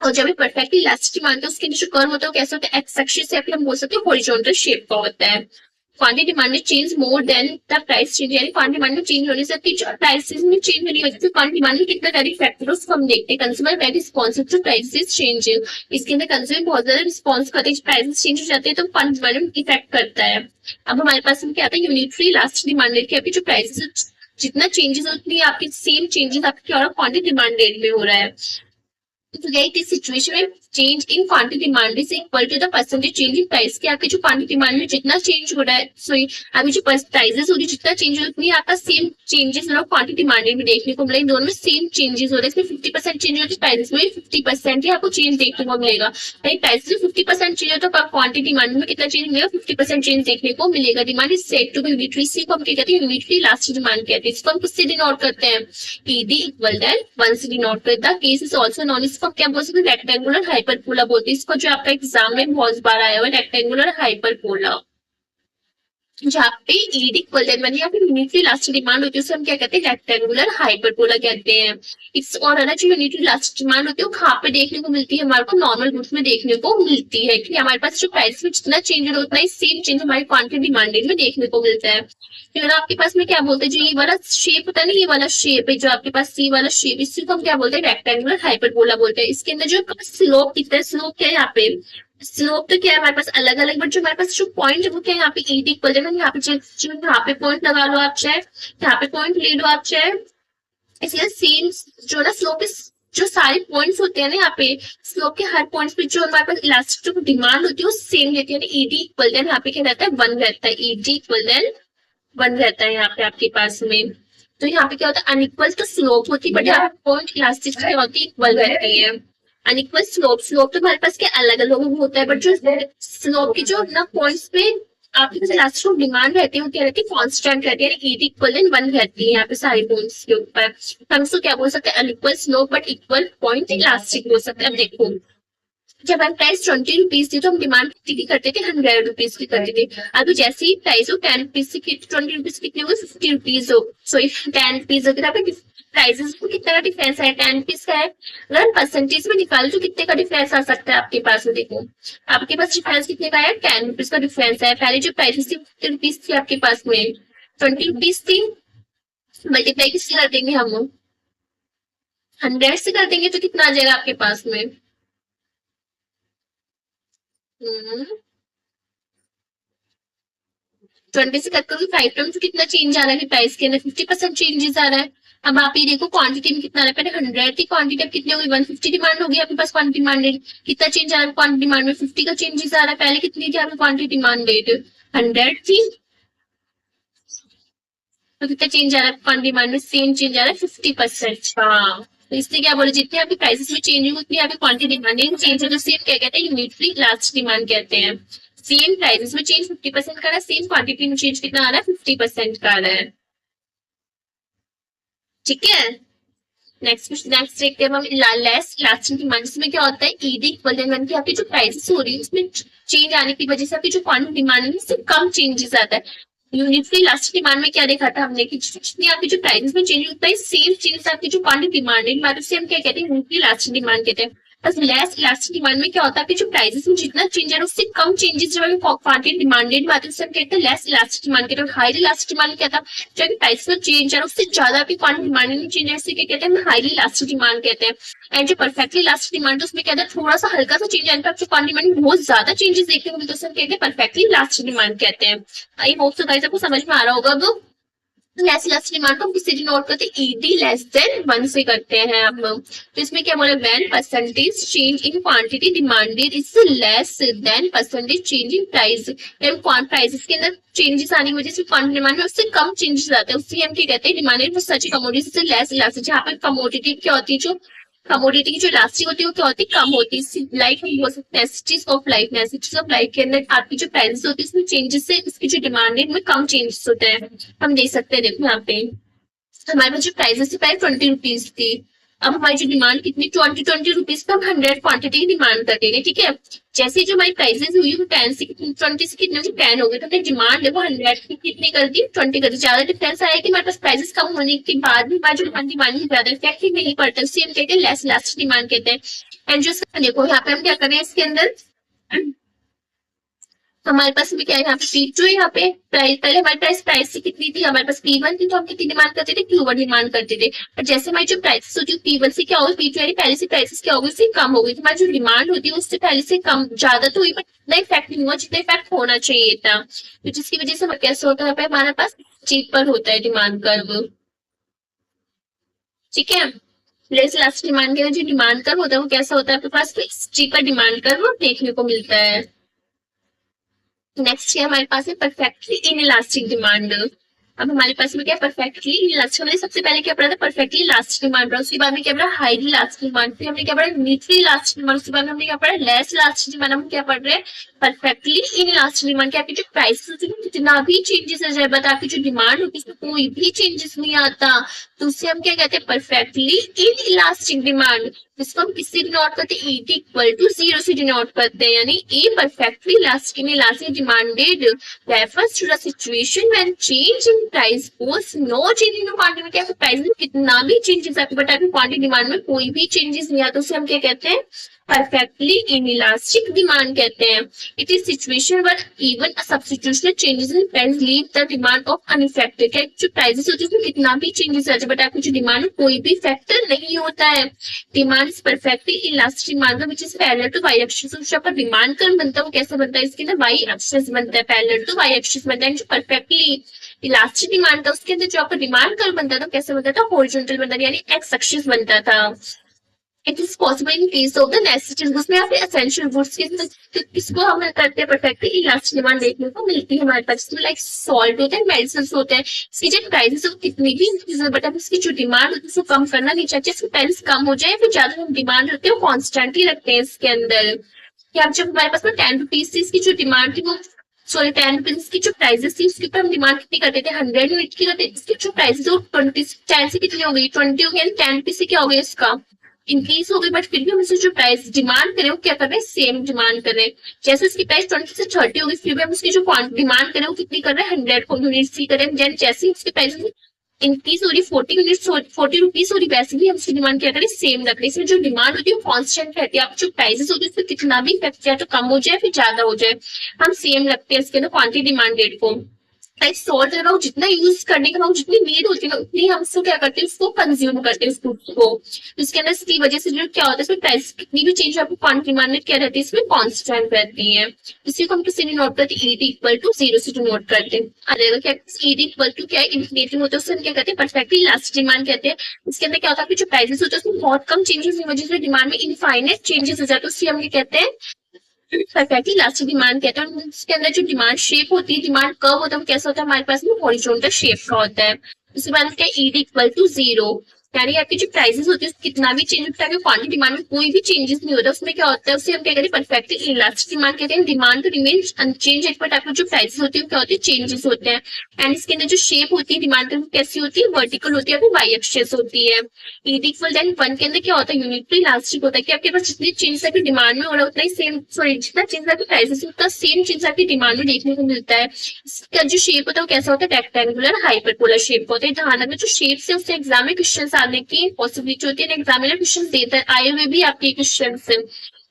Speaker 1: और जब परफेक्टली इलास्टिक मानते हैं उसके नीचे कर्व होता है, कैसे होता है, एक्स एक्सिस से हम बोल सकते हैं हॉरिजॉन्टल शेप का होता है। क्वांटिटी डिमांड में change more than the price change, यानी क्वांटिटी डिमांड में चेंज होने से प्राइसेस में चेंज होने की वजह से क्वांटिटी डिमांड में कितना ज्यादा इफेक्ट है उसको हम देखते हैं। Consumer very responsive to prices change, इसके अंदर कंज्यूमर बहुत ज्यादा रिस्पॉन्स करते हैं, प्राइसेस चेंज हो जाते हैं तो क्वांटिटी डिमांड में इफेक्ट करता है। अब हमारे पास में क्या आता है, यूनिटरी लास्ट डिमांड रेट की अभी जो प्राइसेस जितना चेंजेस होती है आपकी सेम चेंजेस आपकी क्या हो रहा है, क्वांटिटी डिमांड रेट में हो रहा है। तो यही इस सिचुएशन में change in quantity demand is equal to the percentage change in price, की आपकी जो क्वांटिटी डिमांड में जितना चेंज हो रहा है, सॉरी अभी जो प्राइसेस हो रही है जितना चेंज हो रहा है उतनी आपका सेम चेंजेस और क्वांटिटी डिमांड में देखने को मिलेगा, दोनों में सेम चेंजेस हो रहे हैं। इसमें 50% चेंज होती है, प्राइसेस में 50% ही आपको चेंज देखने को मिलेगा। प्राइसेस में 50% चेंज हो तो क्वांटिटी डिमांड में कितना चेंज मिलेगा, 50% चेंज देखने को मिलेगा। Demand is set to be unitary, इसी को हम क्या कहते हैं, यूनिटरी लास्ट डिमांड कहते हैं। इसको हम किससे डिनोट करते हैं, ईडी इक्वल देन 1 से डिनोट करते हैं। केस इज आल्सो नोन, इसको क्या बोल सकते हैं, रेक्टेंगुलर हाइपरबोला बोलते हैं इसको, जो आपका एग्जाम में बहुत बार आया हुआ रेक्टेंगुलर हाइपरबोला, जहाँ पे ईडी इक्वल देन या फिर यूनिटरी लास्ट डिमांड होती है उसे हम क्या कहते हैं, रेक्टेंगुलर हाइपरबोला कहते हैं। इट्स और है ना, जो यूनिटरी लास्ट डिमांड होती है वो कहाँ पे देखने को मिलती है, हमारे को नॉर्मल गुड्स में देखने को मिलती है, कि हमारे पास जो प्राइस में जितना चेंज हो उतना ही सेम चेंज हमारी क्वांटिटी डिमांड में देखने को मिलता है। फिर आपके पास में क्या बोलते हैं, जो ये वाला शेप होता है ना, ये वाला शेप है जो आपके पास सी वाला शेप, इसी को हम क्या बोलते हैं, रेक्टेंगुलर हाइपरबोला बोलते हैं। इसके अंदर जो स्लोप कितना है, स्लोप क्या है यहाँ पे, स्लोप तो क्या है हमारे पास अलग अलग, बट जो हमारे पास जो पॉइंट है वो क्या है, यहाँ पे ईडी इक्वल है, यहाँ पे यहाँ पे पॉइंट लगा लो आप, चाहे यहाँ पे पॉइंट ले लो आप, चाहे इसलिए सेम जो ना स्लोप जो सारे पॉइंट्स होते हैं ना, यहाँ पे स्लोप के हर पॉइंट पे जो हमारे पास इलास्टिक जो डिमांड होती है वो सेम रहती है, ईडी इक्वल देन यहाँ पे क्या रहता है, 1 रहता है, ईडी इक्वल देन 1 रहता है यहाँ पे आपके पास में। तो यहाँ पे क्या होता है, अनइक्वल तो स्लोप होती है, बट यहाँ पे पॉइंट इलास्टिक क्या होती है, इक्वल रहती है। अनइक्वल स्लोप, स्लोप तो हमारे पास क्या अलग अलग होता है, बट जो स्लोप की जो ना पॉइंट्स पे आपके पास इलास्टिक डिमांड रहती है वो क्या रहती है, कांस्टेंट रहती है, ईडी इक्वल देन 1 रहती है यहाँ पे सारे पॉइंट्स के ऊपर। हम इसको क्या बोल सकते हैं, unequal slope but equal point elastic बोल सकते हैं। अब देखो जब हम प्राइस 20 रुपीज थी तो हम डिमांड कितनी की करते थे, 100 रुपीज की करते थे। अब जैसे ही प्राइस हो 10 रुपीज से 20 रुपीज कितने हो, 50 रुपीज हो, सॉरी 10 रुपीज अगर प्राइसेस को कितना का डिफरेंस है, 10 रुपीज का है। अगर परसेंटेज में निकालो तो कितने का डिफरेंस आ सकता है आपके पास में, देखो आपके पास डिफरेंस कितने का है, 10 रुपीज का डिफरेंस है। पहले जो प्राइसेस थी 50 रुपीज थी आपके पास में, 20 रुपीज थी, मल्टीप्लाई किससे कर देंगे हम, 100 से कर देंगे तो कितना आ जाएगा आपके पास में, 20 से कट करोगे 5 टर्म तो कितना चेंज आ रहा है प्राइस के अंदर, 50% चेंजेस आ रहा है। अब आप ये देखो क्वांटिटी में कितना आ रहा है, पहले 100 थी क्वांटिटी, अब कितनी होगी 150 डिमांड होगी आपके पास क्वांटिटी डिमांडेड। कितना चेंज आ रहा है क्वांटिटी डिमांड में, 50 का चेंजेस आ रहा है। पहले कितनी थी आपकी क्वांटिटी डिमांडेड 100 थी, तो कितना चेंज आ रहा है क्वांटिटी डिमांड में, सेम चेंज आ रहा है 50%। हाँ, तो इससे क्या बोले जितने आपके प्राइसेस में चेंज होगी उतनी आपकी क्वांटिटी डिमांड चेंज है, तो सेम क्या कहते हैं यूनिटली लास्ट डिमांड कहते हैं। सेम प्राइसेस में चेंज 50% का रहा है, सेम क्वांटिटी में चेंज कितना आ रहा है 50% का आ रहा है। ठीक है, नेक्स्ट देखते हैं हम लेस लास्टिंग डिमांड में क्या होता है, ईडी इक्वल की आपकी जो प्राइसेस हो रही है उसमें चेंज आने की वजह से आपकी जो क्वांटिटी डिमांड है उससे कम चेंजेस आता है। यूनिटली लास्टिंग डिमांड में क्या देखा था हमने कि जितनी आपकी जो प्राइसेस में चेंज होता है सेम चेंज आपकी जो क्वांटिटी डिमांड है मतलब से हम क्या कहते हैं यूनिटली लास्टिंग डिमांड कहते हैं। बस लेस इलास्टिक डिमांड में क्या होता है कि जो प्राइसेस में जितना चेंज है उससे कम चेंजेस जो है क्वांटिटी डिमांडेड बात है उससे हम कहते हैं लेस इलास्टिक डिमांड कहते हैं। हाईली इलास्टिक डिमांड क्या था, जो भी प्राइस में चेंज है उससे ज्यादा भी क्वांटिटी डिमांडेड चेंज है, इससे क्या कहते हैं हाईली इलास्टिक डिमांड कहते हैं। एंड जो परफेक्टली इलास्टिक डिमांड है उसमें क्या है थोड़ा सा हल्का सा चेंज है, जो क्वांटिटी डिमांड बहुत ज्यादा चेंजेस देखने को मिलते हैं, उससे कहते हैं परफेक्टली इलास्टिक डिमांड कहते हैं। आई होप सो गाइस आपको समझ में आ रहा होगा। अब लेस इलास्टिक डिमांड को हम किससे डिनोट करते हैं, ईडी लेस देन 1 से करते हैं हम। तो इसमें क्या बोला, when percentage change in quantity demanded is less than percentage change in price. Prices के अंदर चेंजेस आने की वजह से क्वांटिटी डिमांड में उससे कम चेंजेस आते हैं, उससे हम क्या कहते हैं डिमांडेड सच कमोडिटी से लेस इलास्टिक। जहाँ पर कमोडिटी क्या होती है, जो कमोडिटी की जो इलास्टिक होती है वो क्या होती है, कम होती है। लाइक हम बोल सकते हैं necessities of life, necessities of life के अंदर आपकी जो प्राइसेस होती है उसमें चेंजेस से उसकी जो डिमांड है में कम चेंजेस होते हैं। हम देख सकते हैं, देखो यहाँ पे हमारे पास जो प्राइसेस थी पहले 20 रुपीज थी, अब हमारी जो डिमांड कितनी 20 रुपीज पे हम 100 क्वांटिटी की डिमांड कर देंगे। ठीक है, जैसे जो हमारी प्राइसेस हुई वो 10 से 20 से कितने 10 हो गए, तो हमने डिमांड देखो 100 की कितनी कर दी 20 कर दी। ज्यादा डिफरेंस आया कि हमारे पास प्राइसेस कम होने के बाद भी हमारी जो डिमांड ज्यादा इफेक्टिव नहीं पड़ता, उससे हम कहते हैं लेस इलास्टिक डिमांड कहते हैं। एंड जो देखो यहाँ पे हम क्या कर रहे हैं इसके अंदर, हमारे पास भी क्या है यहाँ पे पी जो यहाँ पे प्राइस, पहले हमारे पास प्राइस से कितनी थी, हमारे पास P1 थी तो हम कितनी डिमांड करते थे Q1 डिमांड करते थे। और जैसे हमारी जो प्राइसेस होती है P1 से क्या होगी, P2 यानी पहले से प्राइसेस क्या होगी उससे कम होगी, तो हमारी जो डिमांड होती है उससे पहले से कम ज्यादा तो हुई बट इतना इफेक्ट नहीं हुआ जितना इफेक्ट होना चाहिए था। तो जिसकी वजह से कैसे होता है हमारे पास चीपर होता है डिमांड कर्व। ठीक है, लेस लास्ट डिमांड के जो डिमांड कर्व होता है वो कैसा होता है आपके पास चीपर डिमांड कर्व देखने को मिलता है। नेक्स्ट हमारे पास है परफेक्टली इनइलास्टिक डिमांड। अब हमारे पास में क्या परफेक्टली इनइलास्टिक, हमने सबसे पहले क्या पढ़ा था परफेक्टली इलास्टिक डिमांड, उसके बाद में क्या पढ़ा हाईली इलास्टिक डिमांड, फिर हमने क्या पढ़ा न्यूट्रली इलास्टिक डिमांड, उसके बाद में हमने क्या पढ़ा लेस इलास्टिक डिमांड। हम क्या पढ़ रहे हैं परफेक्टली इनइलास्टिक डिमांड की आपकी जो प्राइस होती है कितना भी चेंजेस आ जाए बट आपकी जो डिमांड होती है उसमें कोई भी चेंजेस नहीं आता, तो उससे हम क्या कहते हैं परफेक्टली इनइलास्टिक डिमांड, जिसको हम किससे डिनोट करते हैं E इक्वल टू 0 से डिनोट करते हैं। यानी a perfectly elastic demanded refers to the situation when change in price poses no change in quantity, क्या प्राइस में कितना भी चेंजेस आते बट आपकी क्वांटिटी डिमांड में कोई भी चेंजेस नहीं आता, उसे हम क्या कहते हैं परफेक्टली इनइलास्टिक डिमांड कहते हैं। It is situation where even a substantial changes in price leave the demand of unaffected, क्या जो प्राइसेस होती है उसमें कितना भी चेंजेस आ जाए बट आपकी जो डिमांड कोई भी फैक्टर नहीं होता है। Demand is perfectly elastic demand which is parallel to Y axis, उसका पर डिमांड कर्व बनता है वो कैसे बनता है, इसके अंदर वाई एक्सिस बनता है, पैरेलल टू वाई एक्सिस बनता है। जो परफेक्टली इलास्टिक डिमांड था उसके अंदर जो आपका डिमांड कर्व बनता था कैसे बनता था हॉरिजॉन्टल बनता था, यानी एक्स एक्सिस बनता था। It is possible in case of the necessities, उसमें आप एसेंशियल गुड्स किसको हम करते हैं परफेक्टली इलास्टिक डिमांड देखने को मिलती है हमारे पास, इसमें लाइक सॉल्ट होते हैं मेडिसिन होते हैं, इसकी जो प्राइसेस कितनी भी इंक्रीज बट अब इसकी जो डिमांड होती है उसको कम करना नहीं चाहिए, इसकी प्राइस कम हो जाए फिर ज्यादा हम डिमांड रखते हैं कॉन्स्टेंट ही रखते हैं इसके अंदर। कि अब जब हमारे पास 10 रुपीज थी इसकी जो डिमांड थी वो 10 रुपीज की जो प्राइसेस थी उसके ऊपर हम डिमांड कितनी करते थे 100 यूनिट की करते, इसकी जो प्राइसेस वो 10 से कितनी हो गई 20 हो गई, 10 रुपीज से क्या हो गया इसका इंक्रीज हो गई बट फिर भी हम इससे जो प्राइस डिमांड करें वो क्या कर रहे हैं सेम डिमांड कर रहे हैं। जैसे इसकी प्राइस 20 से 30 होगी फिर भी हम उसकी जो डिमांड करें वो कितनी कर रहे हैं 100 यूनिट्स की करें। जैसे उसकी प्राइस इंक्रीज हो रही 40 यूनिट्स 40 रुपीज हो रही वैसे भी हम उसकी डिमांड क्या करें सेम रख रहे हैं। इसमें जो डिमांड होती है वो कॉन्स्टेंट रहती है, आप जो प्राइसेस होती है उसमें कितना भी इफेक्ट चाहे तो कम हो जाए फिर ज्यादा हो जाए हम सेम रखते हैं इसके अंदर क्वांटिटी डिमांड रेट को। लाइक सॉल्ट है ना, वो जितना यूज करने का जितनी नीड होती है ना उतनी हम उसको क्या करते हैं, उसको कंज्यूम करते हैं उस फूड को। इसके अंदर इसकी वजह से जो क्या होता है, इसमें प्राइस कितनी भी चेंज आपको क्वांटिटी डिमांड क्या रहती है, इसमें कांस्टेंट रहती है। इसी को हम किसी ने नोट करते हैं, ईट इक्वल टू जीरो से नोट करते हैं। अगर क्या ईट इक्वल टू क्या इन्फिनिटी होता है, उससे हम क्या कहते हैं, परफेक्टली इलास्टिक डिमांड कहते हैं। इसके अंदर क्या होता है, जो प्राइसेस होते हैं उसमें बहुत कम चेंजेस की वजह से डिमांड में इनफाइनाइट चेंजेस हो जाते हैं, उससे हम क्या कहते हैं, परफेक्टली इलास्टिक डिमांड कहते हैं। इसके अंदर जो डिमांड शेप होती है, डिमांड कर्व होता है, वो कैसा होता है, हमारे पास में हॉरिजॉन्टल शेप का होता है। उसके बाद क्या ईड इक्वल टू जीरो, यानी आपकी जो प्राइसेस होती है कितना भी चेंज होता है, क्वांटिटी डिमांड में कोई भी चेंजेस नहीं होता, उसमें क्या होता है, उसे हम क्या कहते हैं, परफेक्टली इलास्टिक डिमांड कहते हैं। डिमांड तो रिमेन अनचेंज, बट आपको जो प्राइसेस होती है क्या होती है, चेंजेस होते हैं। एंड इसके अंदर जो शेप होती है डिमांड की कैसी होती है, वर्टिकल होती है, वाई एक्सिस होती है। ईड इक्वल देन वन के अंदर क्या होता है, यूनिटरी इलास्टिक होता है कि आपके पास जितनी चेंज आपकी डिमांड में हो रहा है उतना ही सेम, सॉरी जितना चेंज आपकी प्राइसेस उतना सेम चेंज आपकी डिमांड में देखने को मिलता है। इसका जो शेप होता है वो कैसा होता है, रेक्टेंगुलर हाइपरपोलर शेप होता है। ध्यान रखना जो शेप है उससे एग्जाम में क्वेश्चन आने की पॉसिबिलिटी होती है, एग्जामिनर क्वेश्चन देता है, आए हुए भी आपके क्वेश्चन से।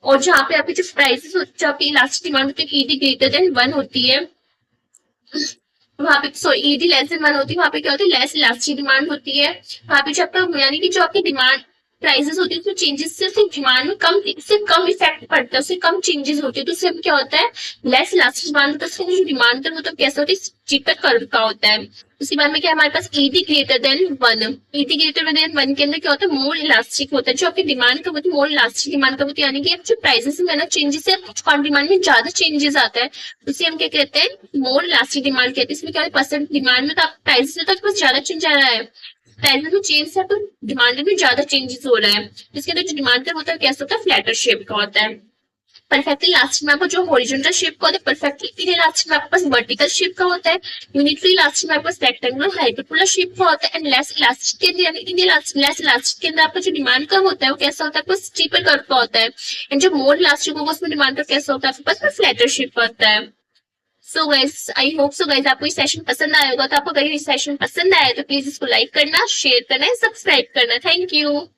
Speaker 1: और जहाँ पे आपकी जो प्राइसेस होती है, जो आपकी इलास्टिक डिमांड होती है ईडी ग्रेटर देन वन होती है, वहां पे sorry ED less than one होती है, वहां पे क्या होती है, लेस इलास्टिक डिमांड होती है। वहां पे जो आपका यानी कि जो आपकी डिमांड प्राइसेस होती है उसमें चेंजेस से सिर्फ डिमांड में कम, इससे कम इफेक्ट पड़ता है, उससे कम चेंजेस होती है, तो उससे क्या होता है, लेस इलास्टिक डिमांड होता है। उसका जो डिमांड है वो तो कैसा होता है, चीपर कर्व का होता है। उसके बाद में क्या हमारे पास ED greater than one, ED greater than one के अंदर क्या होता है, मोर इलास्टिक होता है। जो आपकी डिमांड कब होती है, मोर इलास्टिक डिमांड कब होती है, यानी कि जो प्राइसेस में ना चेंजेस है, डिमांड में ज्यादा चेंजेस आता है, उसे हम क्या कहते हैं, मोर इलास्टिक डिमांड कहते हैं। इसमें क्या है, परसेंट डिमांड में तो आप प्राइसेस में तो आपके पास ज्यादा चेंज आ रहा है, प्राइसेस में चेंज है तो डिमांड में ज्यादा चेंजेस हो रहा है। इसके अंदर जो डिमांड होता है कैसा होता है, फ्लैटर शेप का होता है। परफेक्टली इलास्टिक में आपको जो हॉरिजॉन्टल शेप का होता है, परफेक्टली इलास्टिक में आपके पास वर्टिकल शेप का होता है, यूनिटरी इलास्टिक में आपके पास रेक्टेंगुलर हाइपरपोलर शेप का होता है। एंड लेस इलास्टिक के अंदर यानी लेस इलास्टिक के अंदर आपका जो डिमांड कर्व होता है वो कैसा होता है, आपको स्टीपर कर्व का होता है। एंड जो मोर इलास्टिक होगा उसमें डिमांड कर्व कैसा होता है, आपके पास फ्लैटर शेप का होता है। So guys I hope so guys आपको ये सेशन पसंद आया होगा। तो आपको अगर ये सेशन पसंद आया तो प्लीज इसको लाइक करना, शेयर करना, सब्सक्राइब करना। Thank you.